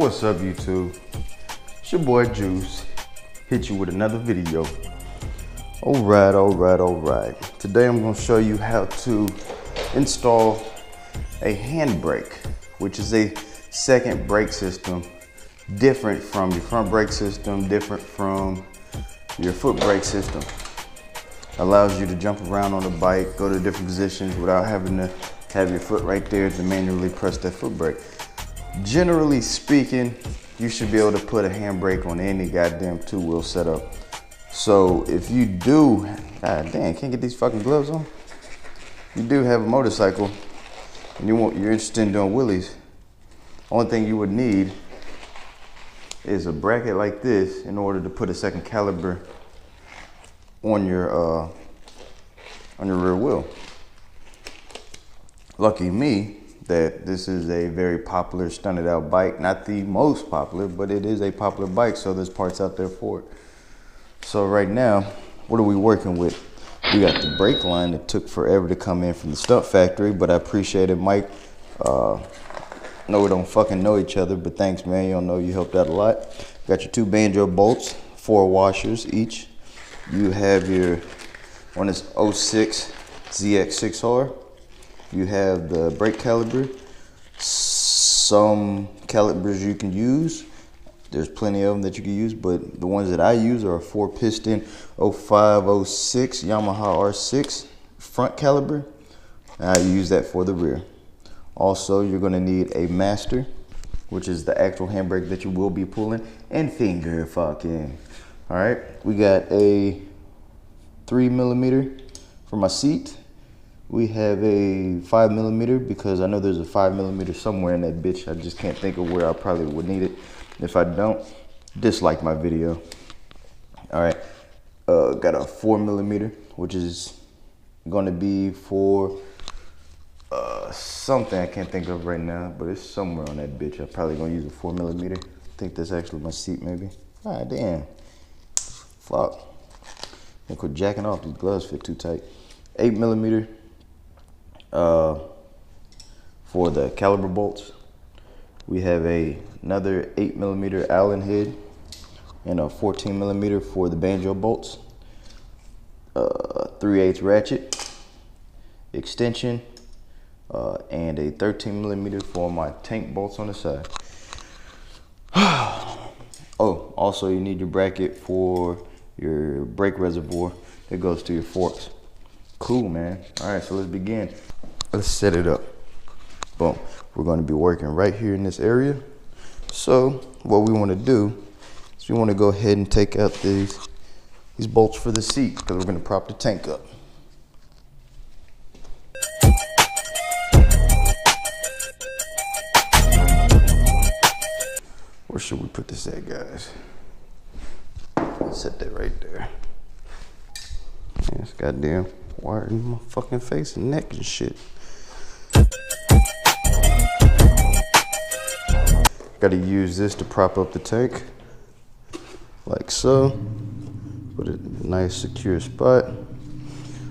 What's up, YouTube? It's your boy Juice. Hit you with another video. Alright. Today I'm going to show you how to install a handbrake, which is a second brake system, different from your front brake system, different from your foot brake system. Allows you to jump around on the bike, go to different positions without having to have your foot right there to manually press that foot brake. Generally speaking, you should be able to put a handbrake on any goddamn two-wheel setup. So if you do, god damn, can't get these fucking gloves on. You do have a motorcycle and you're interested in doing wheelies, only thing you would need is a bracket like this in order to put a second caliber on your rear wheel. Lucky me that this is a very popular stunted out bike. Not the most popular, but it is a popular bike, so there's parts out there for it. So right now, what are we working with? We got the brake line that took forever to come in from the stunt factory, but I appreciate it, Mike. No, we don't fucking know each other, but thanks, man. You don't know, you helped out a lot. Got your two banjo bolts, 4 washers each. You have your one is 06 ZX6R. You have the brake caliber. Some calibers you can use. There's plenty of them that you can use, but the ones that I use are a 4-piston 0506 Yamaha R6 front caliber. I use that for the rear. Also, you're gonna need a master, which is the actual handbrake that you will be pulling, and finger fucking. All right, we got a 3mm for my seat. We have a 5mm because I know there's a 5mm somewhere in that bitch. I just can't think of where I probably would need it. If I don't, dislike my video. All right, got a 4mm, which is gonna be for something I can't think of right now, but it's somewhere on that bitch. I'm probably gonna use a 4mm. I think that's actually my seat, maybe. Ah, damn. Fuck. I quit jacking off. These gloves fit too tight. 8mm. For the caliber bolts, we have another 8mm Allen head and a 14mm for the banjo bolts, 3/8 ratchet extension, and a 13mm for my tank bolts on the side. Oh, also you need your bracket for your brake reservoir that goes to your forks. Cool, man. All right, so let's begin. Let's set it up. Boom. We're going to be working right here in this area. So what we want to do is we want to go ahead and take out these bolts for the seat, because we're going to prop the tank up. Where should we put this at, guys? Let's set that right there. Man, it's goddamn wire in my fucking face and neck and shit. Got to use this to prop up the tank, like so. Put it in a nice secure spot.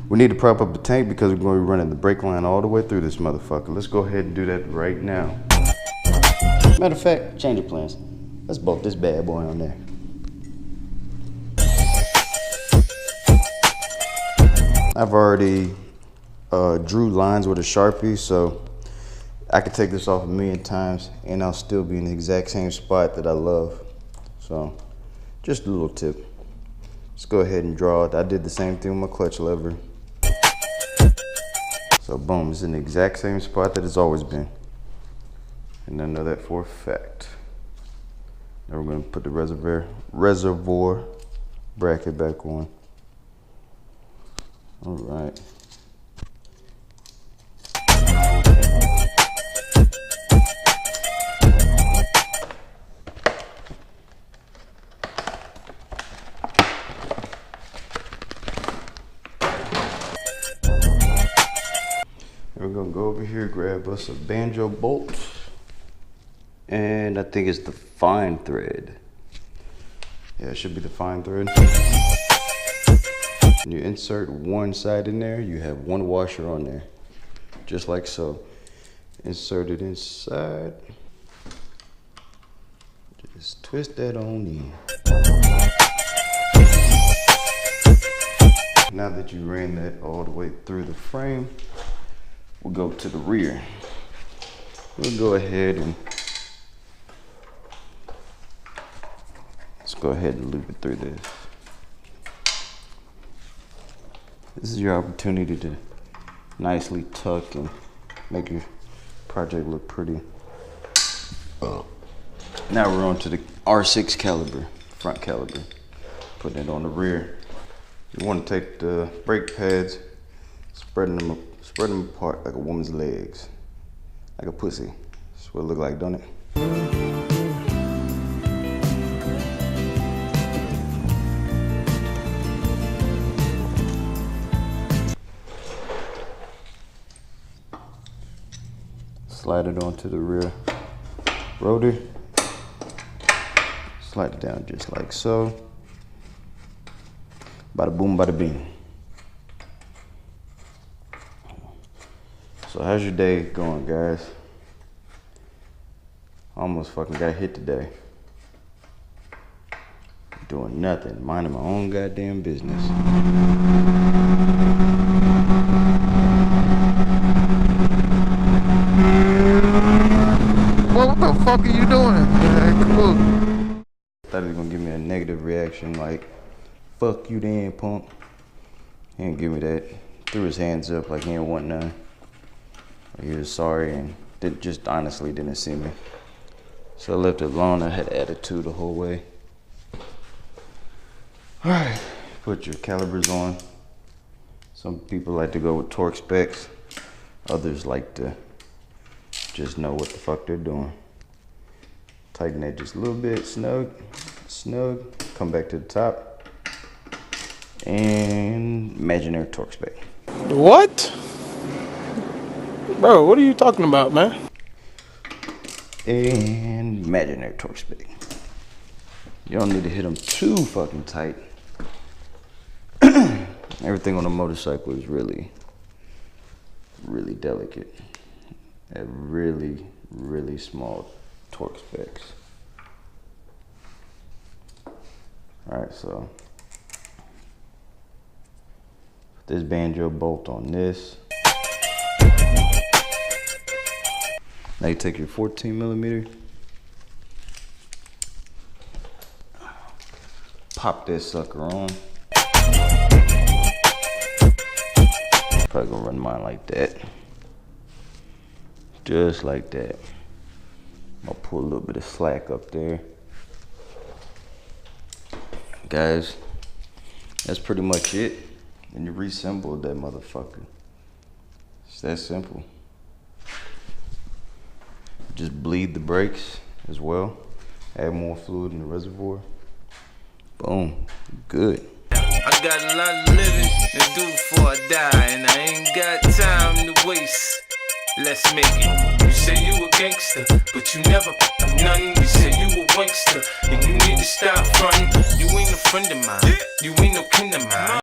We need to prop up the tank because we're going to be running the brake line all the way through this motherfucker. Let's go ahead and do that right now. Matter of fact, change of plans. Let's bolt this bad boy on there. I've already drew lines with a Sharpie, so I could take this off a million times and I'll still be in the exact same spot that I love. So just a little tip. Let's go ahead and draw it. I did the same thing with my clutch lever. So boom, it's in the exact same spot that it's always been. And I know that for a fact. Now we're gonna put the reservoir bracket back on. All right. We're gonna go over here, grab us a banjo bolt, and I think it's the fine thread. Yeah, it should be the fine thread. When you insert one side in there, you have one washer on there, just like so. Insert it inside. Just twist that on in. Now that you ran that all the way through the frame, we'll go to the rear. We'll go ahead and let's go ahead and loop it through this. This is your opportunity to nicely tuck and make your project look pretty. Now we're on to the R6 caliper, front caliper. Putting it on the rear. You want to take the brake pads, spreading them apart like a woman's legs, like a pussy. That's what it look like, don't it? Slide it onto the rear rotor. Slide it down just like so. Bada boom, bada bing. So how's your day going, guys? Almost fucking got hit today. Doing nothing, minding my own goddamn business. What the fuck are you doing? Cool. Thought he was gonna give me a negative reaction like, fuck you then, punk. He didn't give me that. Threw his hands up like he didn't want none. He was sorry and just honestly didn't see me. So I left it alone. I had attitude the whole way. All right, put your calibers on. Some people like to go with torque specs. Others like to just know what the fuck they're doing. Tighten that just a little bit, snug, come back to the top. And imaginary torque spec. What? Bro, what are you talking about, man? And imaginary torque spec. You don't need to hit them too fucking tight. Everything on a motorcycle is really, really delicate. At really, really small torque specs. All right, so put this banjo bolt on this. Now you take your 14 millimeter, pop this sucker on. Probably gonna run mine like that. Just like that. I'll pull a little bit of slack up there. Guys, that's pretty much it. And you reassemble that motherfucker. It's that simple. Just bleed the brakes as well. Add more fluid in the reservoir. Boom, good. I got a lot of living to do before I die, and I ain't got time to waste. Let's make it. You say you a gangster, but you never nothing. You say you a wankster, and you need to stop fronting. You ain't a friend of mine. You ain't no kin of mine.